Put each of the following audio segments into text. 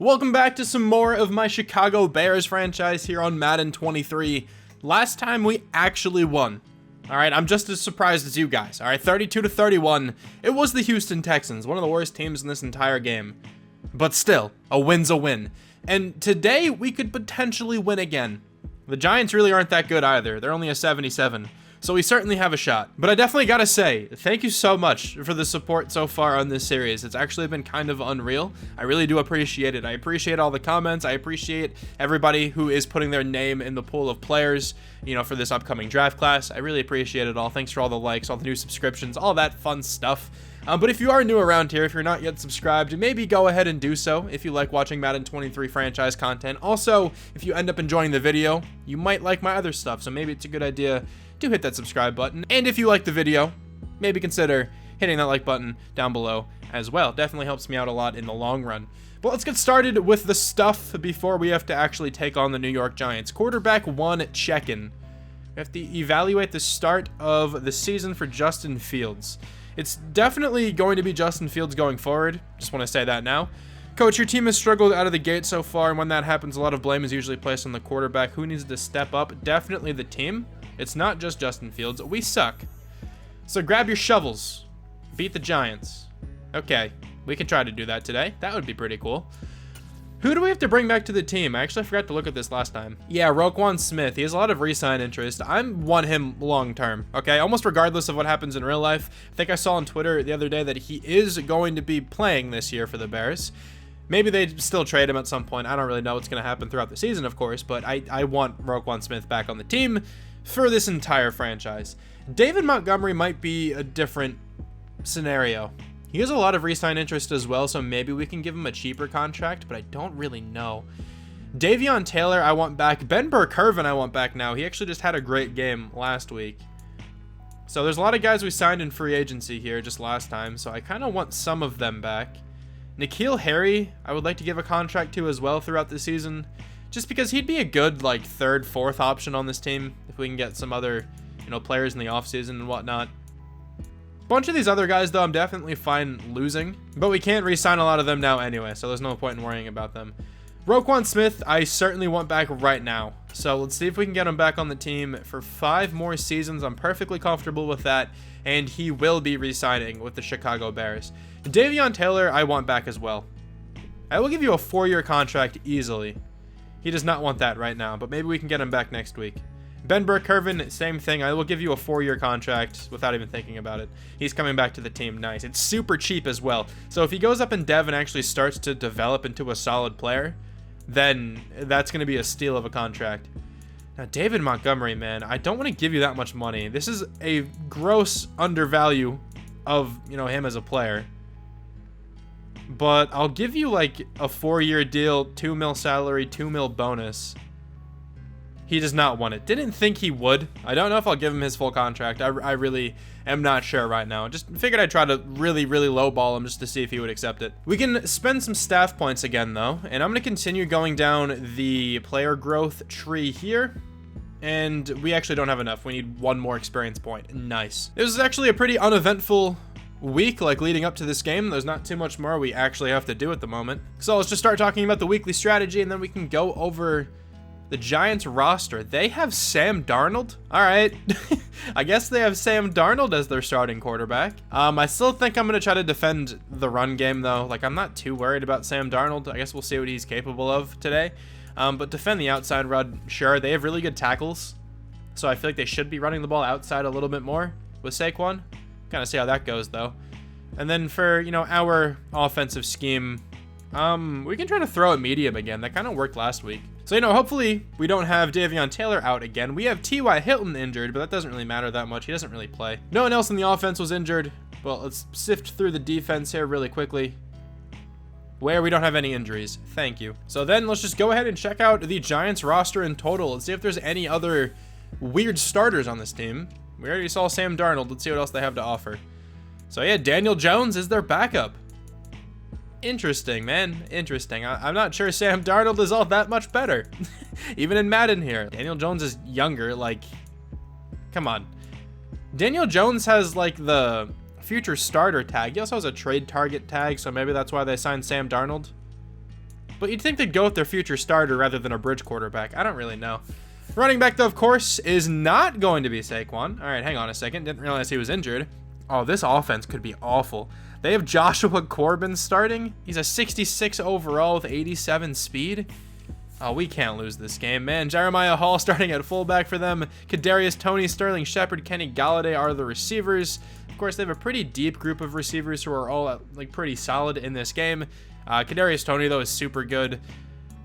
Welcome back to some more of my Chicago Bears franchise here on Madden 23. Last time we actually won. Alright, I'm just as surprised as you guys. Alright, 32-31. It was the Houston Texans, one of the worst teams in this entire game. But still, a win's a win. And today, we could potentially win again. The Giants really aren't that good either. They're only a 77. So we certainly have a shot. But I definitely gotta say, thank you so much for the support so far on this series. It's actually been kind of unreal. I really do appreciate it. I appreciate all the comments. I appreciate everybody who is putting their name in the pool of players, you know, for this upcoming draft class. I really appreciate it all. Thanks for all the likes, all the new subscriptions, all that fun stuff. But if you are new around here, if you're not yet subscribed, maybe go ahead and do so if you like watching Madden 23 franchise content. Also, if you end up enjoying the video, you might like my other stuff, so maybe it's a good idea to hit that subscribe button. And if you like the video, maybe consider hitting that like button down below as well. Definitely helps me out a lot in the long run. But let's get started with the stuff before we have to actually take on the New York Giants. Quarterback 1 check-in. We have to evaluate the start of the season for Justin Fields. It's definitely going to be Justin Fields going forward. Just want to say that now. Coach, your team has struggled out of the gate so far, and when that happens, a lot of blame is usually placed on the quarterback. Who needs to step up? Definitely the team. It's not just Justin Fields. We suck. So grab your shovels. Beat the Giants. Okay, we can try to do that today. That would be pretty cool. Who do we have to bring back to the team? I actually forgot to look at this last time. Yeah, Roquan Smith. He has a lot of re-sign interest. I want him long-term, okay? Almost regardless of what happens in real life. I think I saw on Twitter the other day that he is going to be playing this year for the Bears. Maybe they still trade him at some point. I don't really know what's going to happen throughout the season, of course, but I want Roquan Smith back on the team for this entire franchise. David Montgomery might be a different scenario. He has a lot of re-sign interest as well, so maybe we can give him a cheaper contract, but I don't really know. Davion Taylor, I want back. Ben Burr-Kirven, I want back now. He actually just had a great game last week. So there's a lot of guys we signed in free agency here just last time, so I kind of want some of them back. N'Keal Harry, I would like to give a contract to as well throughout the season, just because he'd be a good, like, third, fourth option on this team if we can get some other, you know, players in the offseason and whatnot. Bunch of these other guys, though, I'm definitely fine losing, but we can't re-sign a lot of them now anyway, so there's no point in worrying about them. Roquan Smith, I certainly want back right now, so let's see if we can get him back on the team for 5 more seasons. I'm perfectly comfortable with that, and he will be re-signing with the Chicago Bears. Davion Taylor, I want back as well. I will give you a 4-year contract easily. He does not want that right now, but maybe we can get him back next week. Ben Burr-Kirven, same thing. I will give you a 4-year contract without even thinking about it. He's coming back to the team. Nice. It's super cheap as well. So if he goes up in dev and actually starts to develop into a solid player, then that's going to be a steal of a contract. Now, David Montgomery, man, I don't want to give you that much money. This is a gross undervalue of, you know, him as a player. But I'll give you like a 4-year deal, $2 million salary, $2 million bonus. He does not want it. Didn't think he would. I don't know if I'll give him his full contract. I really am not sure right now. Just figured I'd try to really lowball him just to see if he would accept it. We can spend some staff points again, though. And I'm going to continue going down the player growth tree here. And we actually don't have enough. We need 1 more experience point. Nice. This is actually a pretty uneventful week, like leading up to this game. There's not too much more we actually have to do at the moment. So let's just start talking about the weekly strategy, and then we can go over the Giants roster. They have Sam Darnold. All right. I guess they have Sam Darnold as their starting quarterback. I still think I'm going to try to defend the run game, though. Like, I'm not too worried about Sam Darnold. I guess we'll see what he's capable of today. But defend the outside run, sure. They have really good tackles, so I feel like they should be running the ball outside a little bit more with Saquon. Kind of see how that goes, though. And then for, you know, our offensive scheme, we can try to throw at medium again. That kind of worked last week. So, you know, hopefully we don't have Davion Taylor out again. We have T.Y. Hilton injured, but that doesn't really matter that much. He doesn't really play. No one else in the offense was injured. Well, let's sift through the defense here really quickly, where we don't have any injuries. Thank you. So then let's just go ahead and check out the Giants roster in total and see if there's any other weird starters on this team. We already saw Sam Darnold. Let's see what else they have to offer. So yeah, Daniel Jones is their backup. Interesting, man. Interesting. I'm not sure Sam Darnold is all that much better. Even in Madden here. Daniel Jones is younger. Like, come on. Daniel Jones has, like, the future starter tag. He also has a trade target tag, so maybe that's why they signed Sam Darnold. but you'd think they'd go with their future starter rather than a bridge quarterback. I don't really know. Running back, though, of course, is not going to be Saquon. All right, hang on a second. Didn't realize he was injured. Oh, this offense could be awful. They have Joshua Corbin starting. He's a 66 overall with 87 speed. Oh, we can't lose this game, man. Jeremiah Hall starting at fullback for them. Kadarius Toney, Sterling Shepard, Kenny Galladay are the receivers. Of course, they have a pretty deep group of receivers who are all like pretty solid in this game. Kadarius Toney, though, is super good.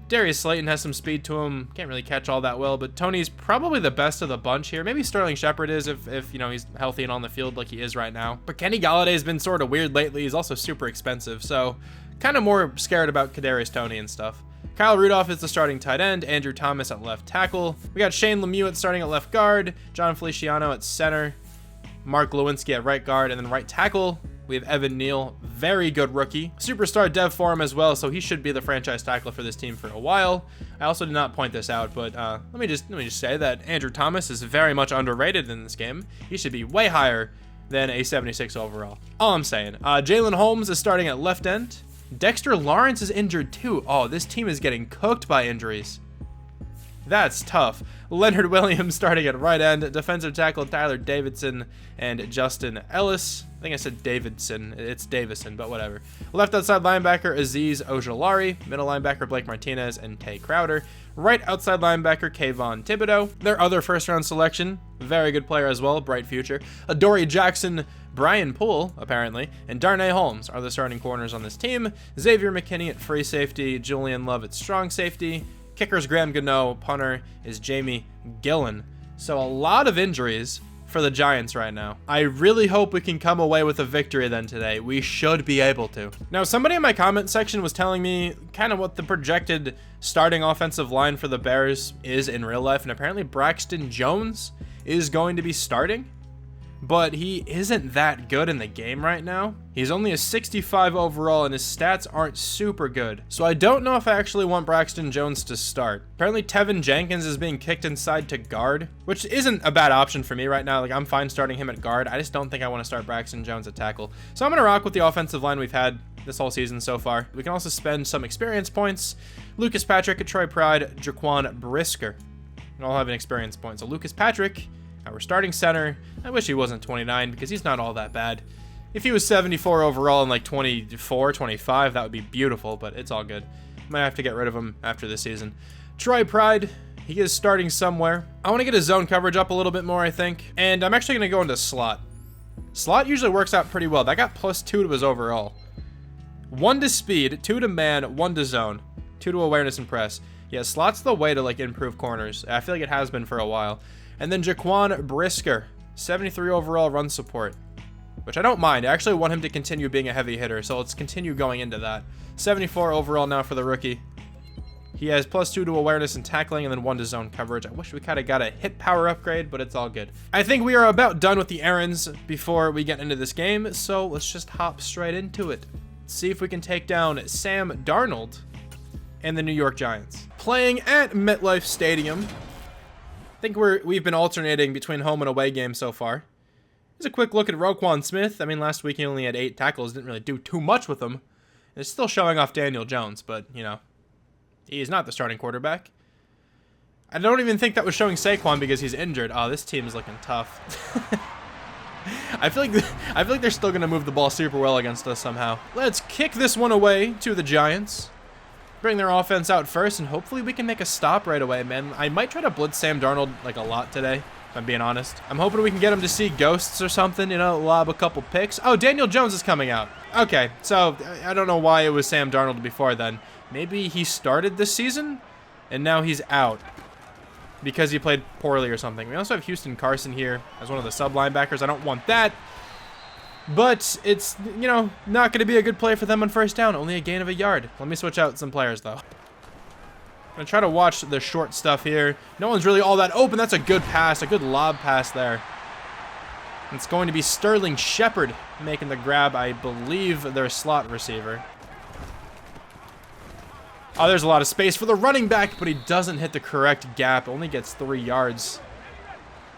Darius Slayton has some speed to him. Can't really catch all that well, but Tony's probably the best of the bunch here. Maybe Sterling Shepard is if you know, he's healthy and on the field like he is right now. But Kenny Galladay has been sort of weird lately. He's also super expensive, so kind of more scared about Kadarius Toney and stuff. Kyle Rudolph is the starting tight end. Andrew Thomas at left tackle. We got Shane Lemieux starting at left guard. John Feliciano at center. Mark Lewinsky at right guard, and then right tackle, we have Evan Neal, very good rookie. Superstar dev for him as well, so he should be the franchise tackler for this team for a while. I also did not point this out, but let me just say that Andrew Thomas is very much underrated in this game. He should be way higher than a 76 overall. All I'm saying. Jalen Holmes is starting at left end. Dexter Lawrence is injured too. Oh, this team is getting cooked by injuries. That's tough. Leonard Williams starting at right end. Defensive tackle Tyler Davidson and Justin Ellis. I think I said Davidson. It's Davison, but whatever. Left outside linebacker Azeez Ojolari. Middle linebacker Blake Martinez and Tay Crowder. Right outside linebacker Kayvon Thibodeau. Their other first-round selection, very good player as well, bright future. Adoree Jackson, Brian Poole, apparently, and Darnay Holmes are the starting corners on this team. Xavier McKinney at free safety. Julian Love at strong safety. Kicker's Graham Gano. Punter is Jamie Gillen. So a lot of injuries for the Giants right now. I really hope we can come away with a victory then today. We should be able to. Now, somebody in my comment section was telling me kind of what the projected starting offensive line for the Bears is in real life, and apparently Braxton Jones is going to be starting, but he isn't that good in the game right now. He's only a 65 overall, and his stats aren't super good. So I don't know if I actually want Braxton Jones to start. Apparently Tevin Jenkins is being kicked inside to guard, which isn't a bad option for me right now. Like, I'm fine starting him at guard. I just don't think I want to start Braxton Jones at tackle. So I'm going to rock with the offensive line we've had this whole season so far. We can also spend some experience points. Lucas Patrick, Troy Pride, Jaquan Brisker, and all have an experience point. So Lucas Patrick, our starting center. I wish he wasn't 29 because he's not all that bad. If he was 74 overall and like 24, 25, that would be beautiful, but it's all good. Might have to get rid of him after this season. Troy Pride, he is starting somewhere. I want to get his zone coverage up a little bit more, I think. And I'm actually going to go into slot. Slot usually works out pretty well. That got +2 to his overall. 1 to speed, 2 to man, 1 to zone, 2 to awareness and press. Yeah, slot's the way to like improve corners. I feel like it has been for a while. And then Jaquan Brisker, 73 overall run support, which I don't mind. I actually want him to continue being a heavy hitter, so let's continue going into that. 74 overall now for the rookie. He has +2 to awareness and tackling, and then 1 to zone coverage. I wish we kind of got a hit power upgrade, but it's all good. I think we are about done with the errands before we get into this game, so let's just hop straight into it. See if we can take down Sam Darnold and the New York Giants. Playing at MetLife Stadium. I think we've been alternating between home and away games so far. Here's a quick look at Roquan Smith. I mean, last week he only had 8 tackles, didn't really do too much with them. It's still showing off Daniel Jones, but, you know, he's not the starting quarterback. I don't even think that was showing Saquon because he's injured. Oh, this team is looking tough. I feel like they're still going to move the ball super well against us somehow. Let's kick this one away to the Giants. Bring their offense out first, and hopefully we can make a stop right away, man. I might try to blitz Sam Darnold like a lot today, if I'm being honest. I'm hoping we can get him to see ghosts or something, you know, lob a couple picks. Oh, Daniel Jones is coming out. Okay, so I don't know why it was Sam Darnold before then. Maybe he started this season, and now he's out because he played poorly or something. We also have Houston Carson here as one of the sub linebackers. I don't want that. But it's, you know, not going to be a good play for them on first down. Only a gain of a yard. Let me switch out some players, though. I'm going to try to watch the short stuff here. No one's really all that open. That's a good pass, a good lob pass there. It's going to be Sterling Shepard making the grab, I believe, their slot receiver. Oh, there's a lot of space for the running back, but he doesn't hit the correct gap. Only gets 3 yards.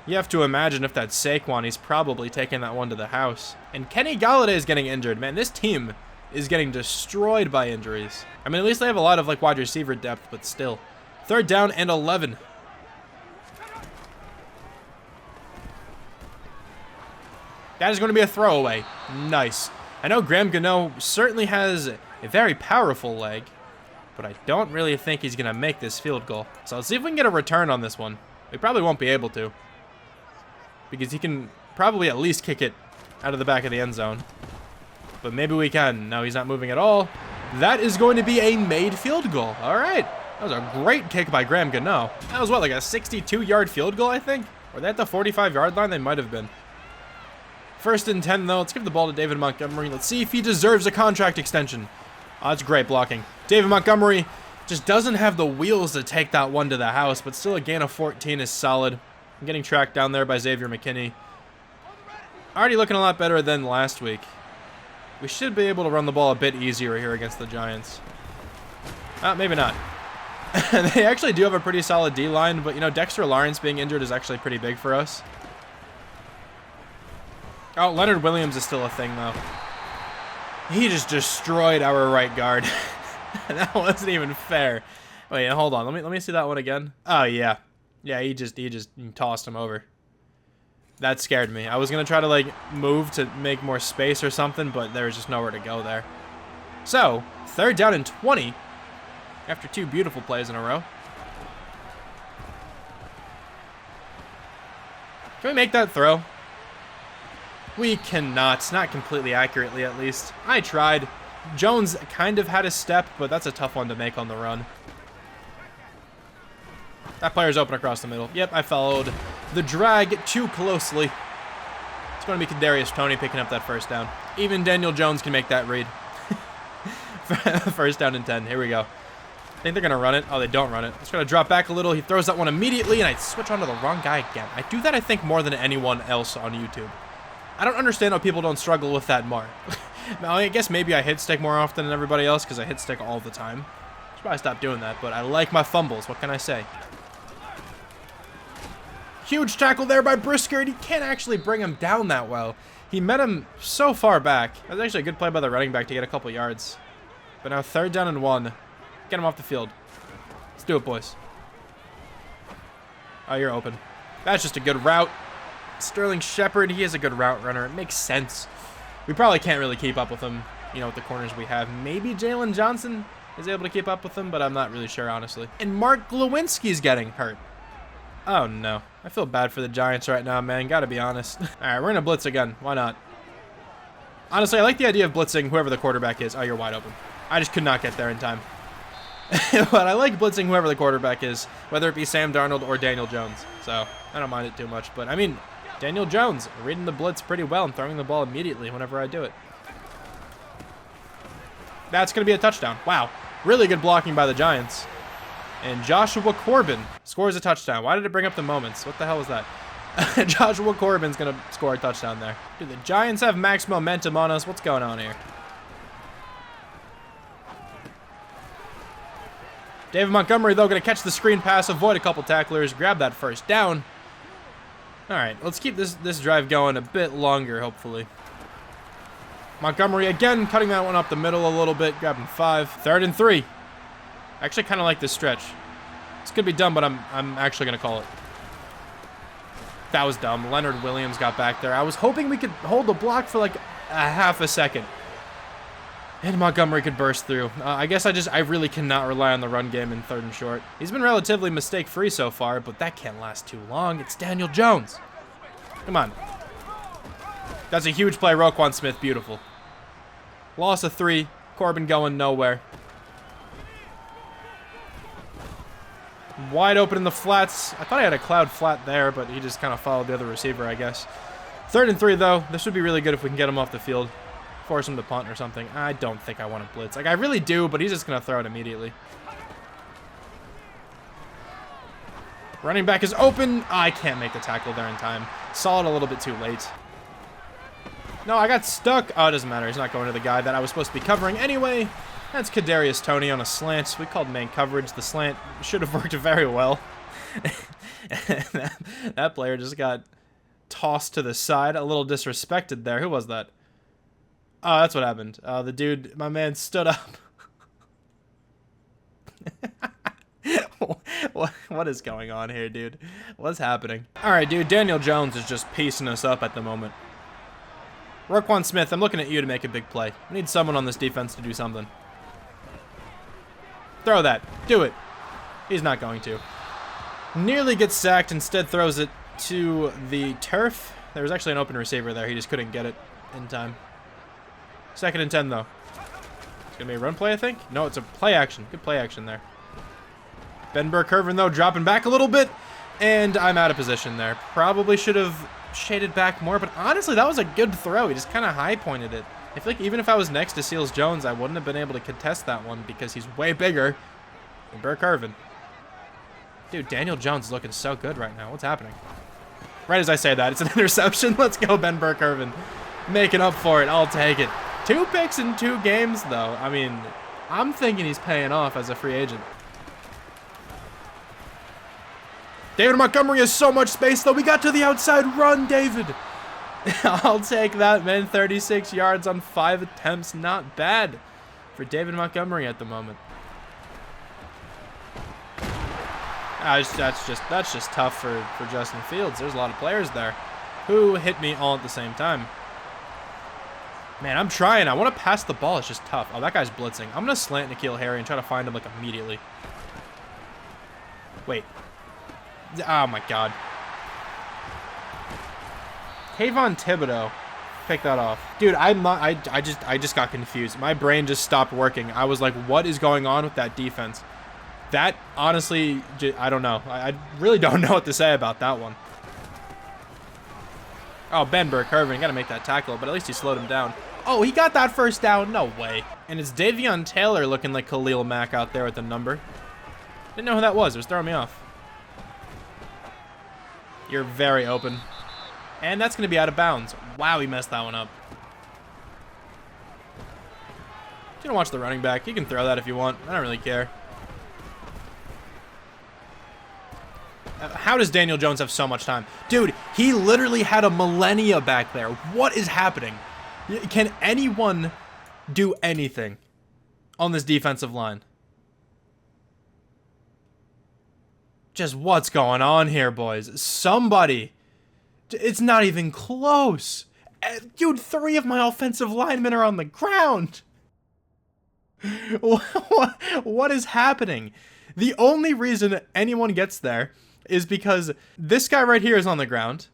You have to imagine if that's Saquon, he's probably taking that one to the house. And Kenny Galladay is getting injured. Man, this team is getting destroyed by injuries. I mean, at least they have a lot of like wide receiver depth, but still. 3rd down and 11. That is going to be a throwaway. Nice. I know Graham Gano certainly has a very powerful leg, but I don't really think he's going to make this field goal. So let's see if we can get a return on this one. We probably won't be able to, because he can probably at least kick it out of the back of the end zone. But maybe we can. No, he's not moving at all. That is going to be a made field goal. All right. That was a great kick by Graham Gano. That was what, like a 62-yard field goal, I think? Were they at the 45-yard line? They might have been. 1st and 10, though. Let's give the ball to David Montgomery. Let's see if he deserves a contract extension. Oh, that's great blocking. David Montgomery just doesn't have the wheels to take that one to the house, but still a gain of 14 is solid. I'm getting tracked down there by Xavier McKinney. Already looking a lot better than last week. We should be able to run the ball a bit easier here against the Giants. Maybe not. They actually do have a pretty solid D-line, but, you know, Dexter Lawrence being injured is actually pretty big for us. Oh, Leonard Williams is still a thing, though. He just destroyed our right guard. That wasn't even fair. Wait, hold on. Let me see that one again. Oh, yeah. Yeah, he just tossed him over. That scared me. I was going to try to, like, move to make more space or something, but there was just nowhere to go there. So, 3rd down and 20 after 2 beautiful plays in a row. Can we make that throw? We cannot. Not completely accurately, at least. I tried. Jones kind of had a step, but that's a tough one to make on the run. That player's open across the middle. Yep, I followed the drag too closely. It's going to be Kadarius Toney picking up that 1st down. Even Daniel Jones can make that read. 1st down and 10. Here we go. I think they're going to run it. Oh, they don't run it. It's going to drop back a little. He throws that one immediately, and I switch onto the wrong guy again. I do that, I think, more than anyone else on YouTube. I don't understand how people don't struggle with that more. Now, I guess maybe I hit stick more often than everybody else because I hit stick all the time. I should probably stop doing that, but I like my fumbles. What can I say? Huge tackle there by Brisker, and he can't actually bring him down that well. He met him so far back. That was actually a good play by the running back to get a couple yards. But now 3rd down and 1. Get him off the field. Let's do it, boys. Oh, you're open. That's just a good route. Sterling Shepard, he is a good route runner. It makes sense. We probably can't really keep up with him, you know, with the corners we have. Maybe Jalen Johnson is able to keep up with him, but I'm not really sure, honestly. And Mark Glowinski's getting hurt. Oh, no. I feel bad for the Giants right now, man. Gotta be honest. All right, we're going to blitz again. Why not? Honestly, I like the idea of blitzing whoever the quarterback is. Oh, you're wide open. I just could not get there in time. But I like blitzing whoever the quarterback is, whether it be Sam Darnold or Daniel Jones. So I don't mind it too much. But, I mean, Daniel Jones reading the blitz pretty well and throwing the ball immediately whenever I do it. That's going to be a touchdown. Wow. Really good blocking by the Giants. And Joshua Corbin scores a touchdown. Why did it bring up the moments? What the hell was that? Joshua Corbin's going to score a touchdown there. Do the Giants have max momentum on us? What's going on here? David Montgomery, though, going to catch the screen pass, avoid a couple tacklers, grab that 1st down. All right, let's keep this drive going a bit longer, hopefully. Montgomery, again, cutting that one up the middle a little bit, grabbing 5. 3rd and 3. I actually kind of like this stretch. It's going to be dumb, but I'm actually going to call it. That was dumb. Leonard Williams got back there. I was hoping we could hold the block for like a half a second. And Montgomery could burst through. I guess I really cannot rely on the run game in 3rd and short. He's been relatively mistake-free so far, but that can't last too long. It's Daniel Jones. Come on. That's a huge play. Roquan Smith, beautiful. Loss of 3. Corbin going nowhere. Wide open in the flats. I thought I had a cloud flat there, but he just kind of followed the other receiver, I guess. 3rd and 3, though. This would be really good if we can get him off the field. Force him to punt or something. I don't think I want to blitz. Like, I really do, but he's just going to throw it immediately. Running back is open. Oh, I can't make the tackle there in time. Saw it a little bit too late. No, I got stuck. Oh, it doesn't matter. He's not going to the guy that I was supposed to be covering anyway. That's Kadarius Toney on a slant. We called main coverage. The slant should have worked very well. That player just got tossed to the side. A little disrespected there. Who was that? Oh, that's what happened. The dude, my man, stood up. What is going on here, dude? What's happening? All right, dude. Daniel Jones is just piecing us up at the moment. Roquan Smith, I'm looking at you to make a big play. We need someone on this defense to do something. Throw that. Do it. He's not going to. Nearly gets sacked. Instead throws it to the turf. There was actually an open receiver there. He just couldn't get it in time. 2nd and 10, though. It's going to be a run play, I think. No, it's a play action. Good play action there. Ben Burke-Irvin, though, dropping back a little bit. And I'm out of position there. Probably should have shaded back more. But honestly, that was a good throw. He just kind of high-pointed it. I feel like even if I was next to Seals Jones, I wouldn't have been able to contest that one because he's way bigger than Burke-Irvin. Dude, Daniel Jones is looking so good right now. What's happening? Right as I say that, it's an interception. Let's go, Ben Burke-Irvin. Making up for it. I'll take it. 2 picks in 2 games, though. I mean, I'm thinking he's paying off as a free agent. David Montgomery has so much space, though. We got to the outside. Run, David. I'll take that, man. 36 yards on 5 attempts. Not bad for David Montgomery at the moment. That's just tough for Justin Fields. There's a lot of players there who hit me all at the same time. Man, I'm trying. I want to pass the ball. It's just tough. Oh, that guy's blitzing. I'm going to slant N'Keal Harry and try to find him, like, immediately. Wait. Oh, my God. Kayvon Thibodeau picked that off. Dude, I just got confused. My brain just stopped working. I was like, what is going on with that defense? That, honestly, I don't know. I really don't know what to say about that one. Oh, Ben Burke-Irvin, got to make that tackle, but at least he slowed him down. Oh, he got that first down. No way. And it's Davion Taylor looking like Khalil Mack out there with the number. Didn't know who that was. It was throwing me off. You're very open. And that's going to be out of bounds. Wow, he messed that one up. You don't watch the running back. You can throw that if you want. I don't really care. How does Daniel Jones have so much time? Dude, he literally had a millennia back there. What is happening? Can anyone do anything on this defensive line? Just what's going on here, boys? Somebody. It's not even close. Dude, 3 of my offensive linemen are on the ground. What is happening? The only reason anyone gets there is because this guy right here is on the ground.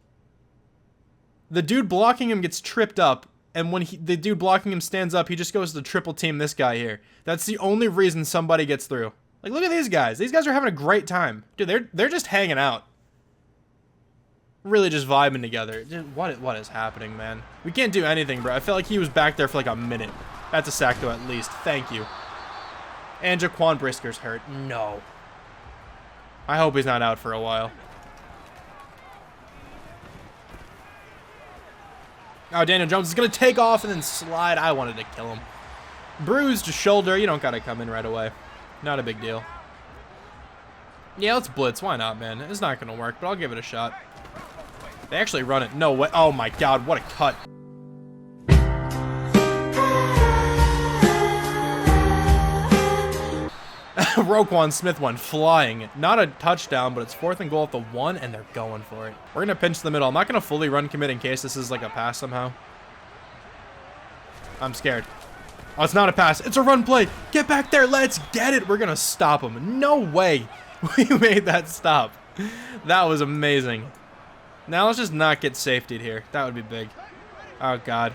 The dude blocking him gets tripped up, and when the dude blocking him stands up, he just goes to triple team this guy here. That's the only reason somebody gets through. Like, look at these guys. These guys are having a great time. Dude, they're just hanging out. Really just vibing together. Dude, what is happening, man? We can't do anything, bro. I felt like he was back there for like a minute. That's a sack, though, at least. Thank you. And Jaquan Brisker's hurt. No. I hope he's not out for a while. Oh, Daniel Jones is going to take off and then slide. I wanted to kill him. Bruised shoulder. You don't got to come in right away. Not a big deal. Yeah, let's blitz. Why not, man? It's not going to work, but I'll give it a shot. They actually run it. No way. Oh, my God. What a cut. Roquan Smith went flying. Not a touchdown, but it's 4th and goal at the 1, and they're going for it. We're going to pinch the middle. I'm not going to fully run commit in case this is like a pass somehow. I'm scared. Oh, it's not a pass. It's a run play. Get back there. Let's get it. We're going to stop him. No way. We made that stop. That was amazing. Now let's just not get safetied here. That would be big. Oh, God.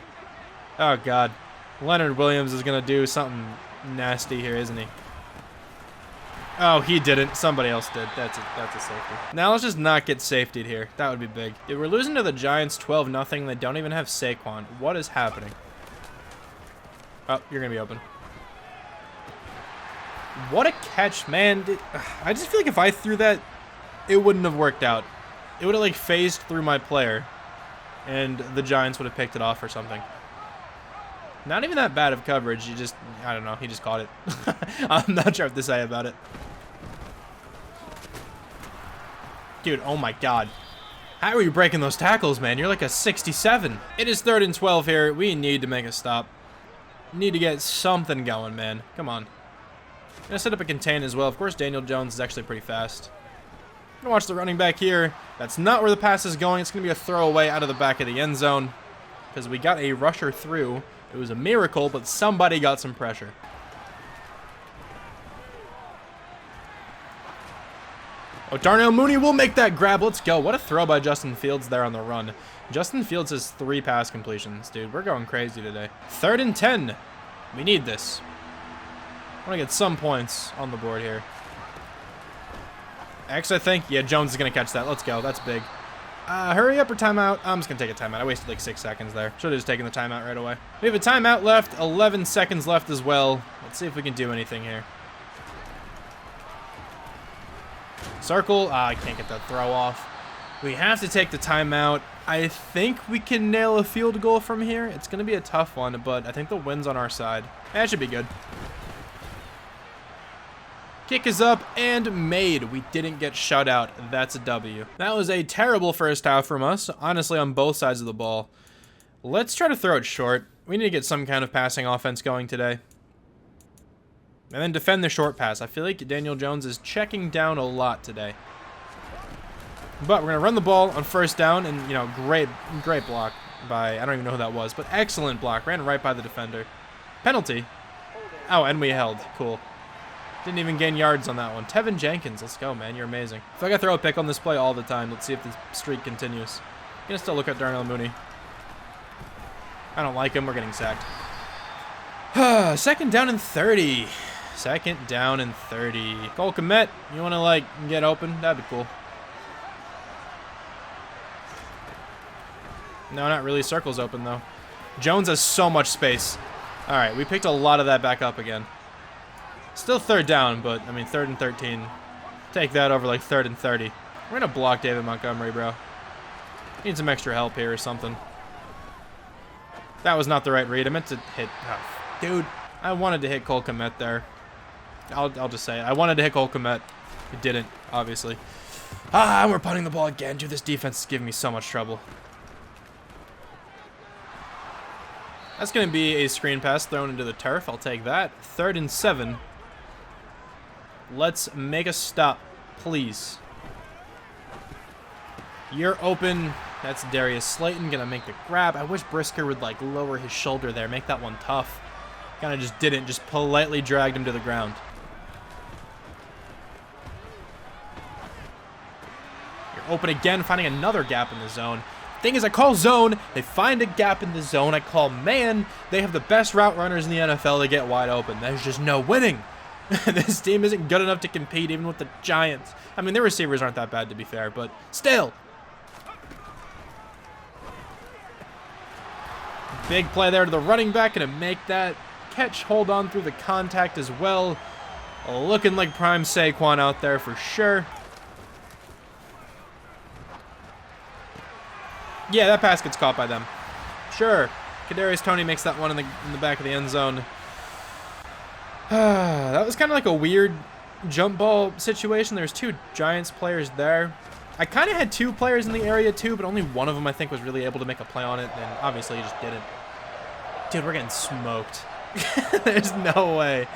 Oh, God. Leonard Williams is going to do something nasty here, isn't he? Oh, he didn't. Somebody else did. That's a safety. Now let's just not get safetied here. That would be big. Dude, we're losing to the Giants 12-0. They don't even have Saquon. What is happening? Oh, you're going to be open. What a catch, man. I just feel like if I threw that, it wouldn't have worked out. It would have, like, phased through my player, and the Giants would have picked it off or something. Not even that bad of coverage. You just, I don't know. He just caught it. I'm not sure what to say about it. Dude, oh my God. How are you breaking those tackles, man? You're like a 67. It is 3rd and 12 here. We need to make a stop. Need to get something going, man. Come on. Gonna set up a contain as well. Of course, Daniel Jones is actually pretty fast. Gonna watch the running back here. That's not where the pass is going. It's gonna be a throwaway out of the back of the end zone because we got a rusher through. It was a miracle, but somebody got some pressure. Oh, Darnell Mooney will make that grab. Let's go. What a throw by Justin Fields there on the run. Justin Fields has 3 pass completions. Dude, we're going crazy today. 3rd and 10. We need this. I want to get some points on the board here. Actually, I think, yeah, Jones is going to catch that. Let's go. That's big. Hurry up or timeout. I'm just going to take a timeout. I wasted like 6 seconds there. Should have just taken the timeout right away. We have a timeout left. 11 seconds left as well. Let's see if we can do anything here. Circle. I can't get that throw off. We have to take the timeout. I think we can nail a field goal from here. It's going to be a tough one, but I think the win's on our side. That should be good. Kick is up and made. We didn't get shut out. That's a W. That was a terrible first half from us, honestly, on both sides of the ball. Let's try to throw it short. We need to get some kind of passing offense going today. And then defend the short pass. I feel like Daniel Jones is checking down a lot today. But we're going to run the ball on first down, and, you know, great block by, I don't even know who that was, but excellent block. Ran right by the defender. Penalty. Oh, and we held. Cool. Didn't even gain yards on that one. Tevin Jenkins, let's go, man. You're amazing. I feel like I throw a pick on this play all the time. Let's see if the streak continues. I'm going to still look at Darnell Mooney. I don't like him. We're getting sacked. 2nd down and 30. 2nd down and 30. Cole Kmet, you want to, like, get open? That'd be cool. No, not really. Circle's open, though. Jones has so much space. All right, we picked a lot of that back up again. Still 3rd down, but, I mean, 3rd and 13. Take that over, like, 3rd and 30. We're going to block David Montgomery, bro. Need some extra help here or something. That was not the right read. I meant to hit... Oh, dude, I wanted to hit Cole Kmet there. I'll just say it. I wanted to hit Cole Kmet. It didn't, obviously. We're punting the ball again. Dude, this defense is giving me so much trouble. That's going to be a screen pass thrown into the turf. I'll take that. 3rd and 7. Let's make a stop, please. You're open. That's Darius Slayton going to make the grab. I wish Brisker would, like, lower his shoulder there. Make that one tough. Kind of just didn't. Just politely dragged him to the ground. You're open again, finding another gap in the zone. Thing is, I call zone, they find a gap in the zone, I call man, they have the best route runners in the NFL, they get wide open. There's just no winning. This team isn't good enough to compete even with the Giants. I mean, their receivers aren't that bad, to be fair, but still. Big play there to the running back, gonna make that catch, hold on through the contact as well. Looking like prime Saquon out there for sure. Yeah, that pass gets caught by them. Sure. Kadarius Toney makes that one in the back of the end zone. That was kind of like a weird jump ball situation. There's 2 Giants players there. I kind of had 2 players in the area too, but only one of them I think was really able to make a play on it, and obviously he just didn't. Dude, we're getting smoked. There's no way.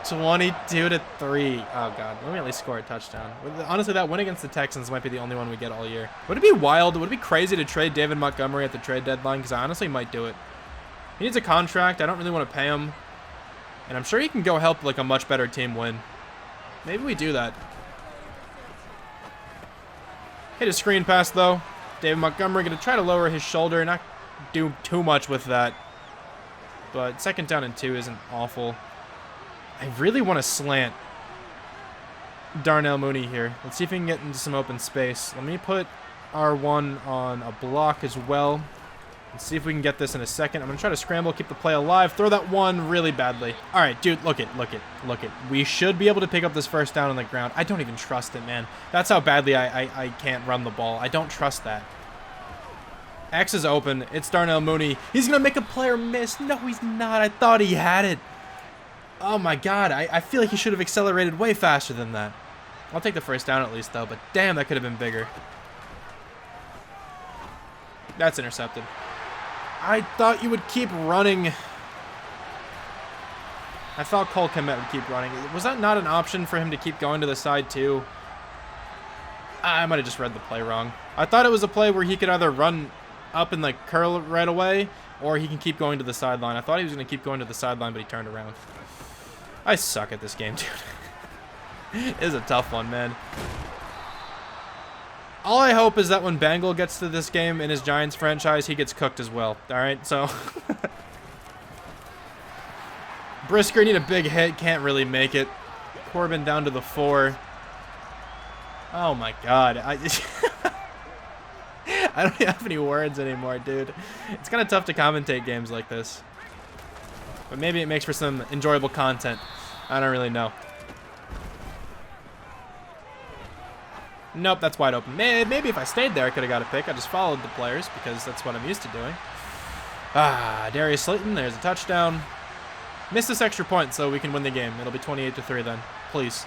22-3. Oh, God. Let me at least score a touchdown. Honestly, that win against the Texans might be the only one we get all year. Would it be wild? Would it be crazy to trade David Montgomery at the trade deadline? Because I honestly might do it. He needs a contract. I don't really want to pay him. And I'm sure he can go help like a much better team win. Maybe we do that. Hit a screen pass, though. David Montgomery going to try to lower his shoulder. Not do too much with that. But 2nd down and 2 isn't awful. I really want to slant Darnell Mooney here. Let's see if we can get into some open space. Let me put R1 on a block as well. Let's see if we can get this in a second. I'm going to try to scramble, keep the play alive, throw that one really badly. All right, dude, look it. We should be able to pick up this 1st down on the ground. I don't even trust it, man. That's how badly I can't run the ball. I don't trust that. X is open. It's Darnell Mooney. He's going to make a player miss. No, he's not. I thought he had it. Oh, my God. I feel like he should have accelerated way faster than that. I'll take the 1st down at least, though. But, damn, that could have been bigger. That's intercepted. I thought you would keep running. I thought Cole Kmet would keep running. Was that not an option for him to keep going to the side too? I might have just read the play wrong. I thought it was a play where he could either run up and like curl right away, or he can keep going to the sideline. I thought he was going to keep going to the sideline, but he turned around. I suck at this game, dude. It is a tough one, man. All I hope is that when Bengal gets to this game in his Giants franchise, he gets cooked as well. All right, so Brisker need a big hit, can't really make it. Corbin down to the 4. Oh my God, I don't have any words anymore, dude. It's kind of tough to commentate games like this, but maybe it makes for some enjoyable content. I don't really know. Nope, that's wide open. Maybe if I stayed there, I could have got a pick. I just followed the players because that's what I'm used to doing. Darius Slayton, there's a touchdown. Miss this extra point so we can win the game. It'll be 28-3 then, please.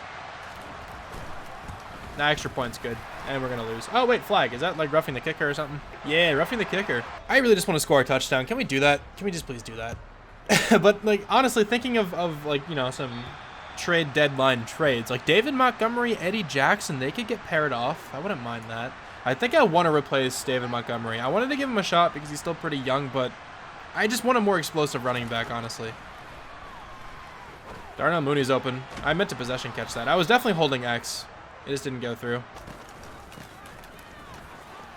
That extra point's good, and we're gonna lose. Oh wait, flag. Is that like roughing the kicker or something? Yeah, roughing the kicker. I really just want to score a touchdown. Can we do that? Can we just please do that? But like honestly, thinking of like, you know, some trade deadline trades, like David Montgomery, Eddie Jackson, they could get paired off. I wouldn't mind that. I think I want to replace David Montgomery. I wanted to give him a shot because he's still pretty young, but I just want a more explosive running back, honestly. Darnell Mooney's open. I meant to possession catch that. I was definitely holding X. It just didn't go through.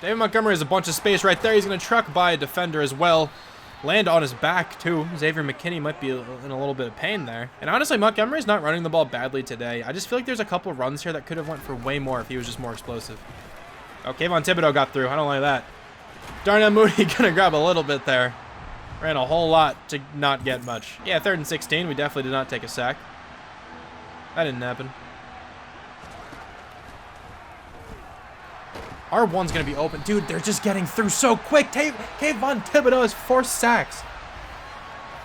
David Montgomery has a bunch of space right there. He's going to truck by a defender as well. Land on his back, too. Xavier McKinney might be in a little bit of pain there. And honestly, Montgomery's not running the ball badly today. I just feel like there's a couple runs here that could have went for way more if he was just more explosive. Oh, Kayvon Thibodeau got through. I don't like that. Darnell Mooney going to grab a little bit there. Ran a whole lot to not get much. Yeah, 3rd and 16. We definitely did not take a sack. That didn't happen. R1's going to be open. Dude, they're just getting through so quick. Kayvon Thibodeau has 4 sacks.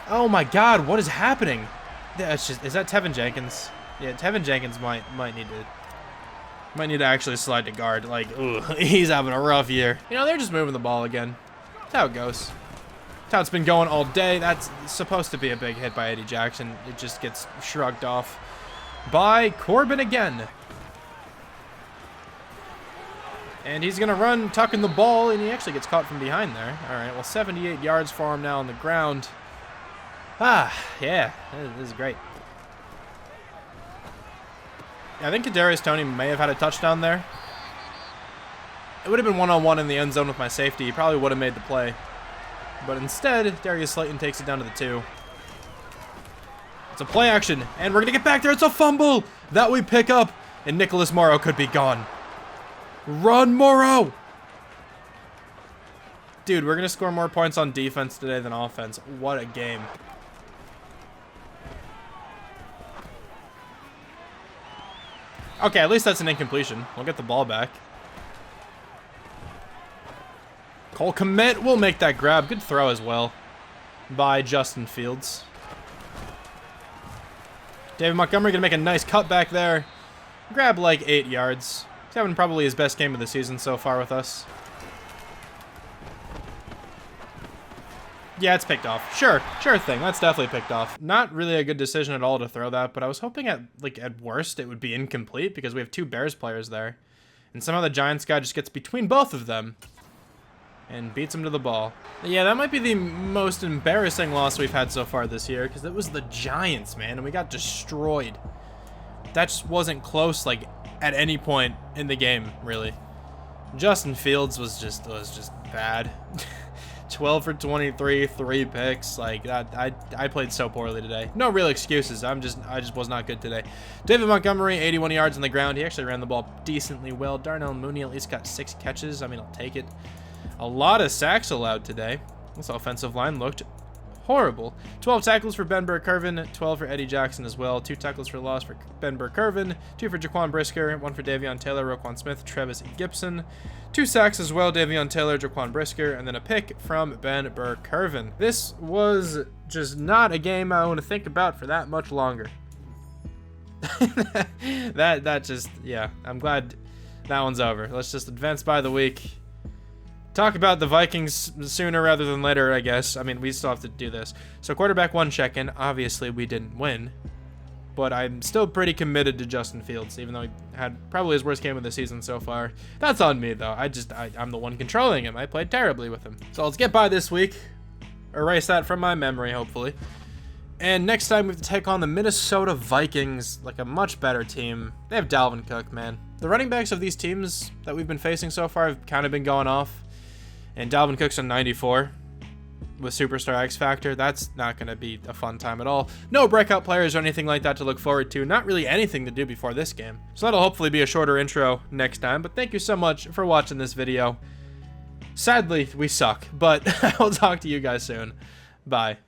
Oh my God, what is happening? That's just, is that Tevin Jenkins? Yeah, Tevin Jenkins might need to actually slide to guard. Like, ooh, he's having a rough year. You know, they're just moving the ball again. That's how it goes. That's how it's been going all day. That's supposed to be a big hit by Eddie Jackson. It just gets shrugged off by Corbin again. And he's going to run, tucking the ball, and he actually gets caught from behind there. All right, well, 78 yards for him now on the ground. Yeah, this is great. Yeah, I think Kadarius Toney may have had a touchdown there. It would have been one-on-one in the end zone with my safety. He probably would have made the play. But instead, Darius Slayton takes it down to the 2. It's a play action, and we're going to get back there. It's a fumble that we pick up, and Nicholas Morrow could be gone. Run, Morrow! Dude, we're going to score more points on defense today than offense. What a game. Okay, at least that's an incompletion. We'll get the ball back. Cole Kmet will make that grab. Good throw as well by Justin Fields. David Montgomery going to make a nice cutback there. Grab like 8 yards. He's having probably his best game of the season so far with us. Yeah, it's picked off. Sure thing. That's definitely picked off. Not really a good decision at all to throw that, but I was hoping at worst it would be incomplete because we have 2 Bears players there. And somehow the Giants guy just gets between both of them and beats him to the ball. Yeah, that might be the most embarrassing loss we've had so far this year because it was the Giants, man, and we got destroyed. That just wasn't close, like, at any point in the game, really. Justin Fields was just bad. 12 for 23, 3 picks. Like that, I played so poorly today. No real excuses. I just was not good today. David Montgomery, 81 yards on the ground. He actually ran the ball decently well. Darnell Mooney at least got 6 catches. I mean, I'll take it. A lot of sacks allowed today. This offensive line looked horrible. 12 tackles for Ben Burke-Irvin, 12 for Eddie Jackson as well. 2 tackles for loss for Ben Burke-Irvin, 2 for Jaquan Brisker, 1 for Davion Taylor, Roquan Smith, Travis Gibson. 2 sacks as well, Davion Taylor, Jaquan Brisker, and then a pick from Ben Burke-Irvin. This was just not a game I want to think about for that much longer. that just, yeah, I'm glad that one's over. Let's just advance by the week talk about the Vikings sooner rather than later, I guess. I mean, we still have to do this. So quarterback 1 check-in. Obviously, we didn't win. But I'm still pretty committed to Justin Fields, even though he had probably his worst game of the season so far. That's on me, though. I'm the one controlling him. I played terribly with him. So let's get by this week. Erase that from my memory, hopefully. And next time we have to take on the Minnesota Vikings, like a much better team. They have Dalvin Cook, man. The running backs of these teams that we've been facing so far have kind of been going off. And Dalvin Cook's a 94 with Superstar X Factor. That's not going to be a fun time at all. No breakout players or anything like that to look forward to. Not really anything to do before this game. So that'll hopefully be a shorter intro next time. But thank you so much for watching this video. Sadly, we suck, but I will talk to you guys soon. Bye.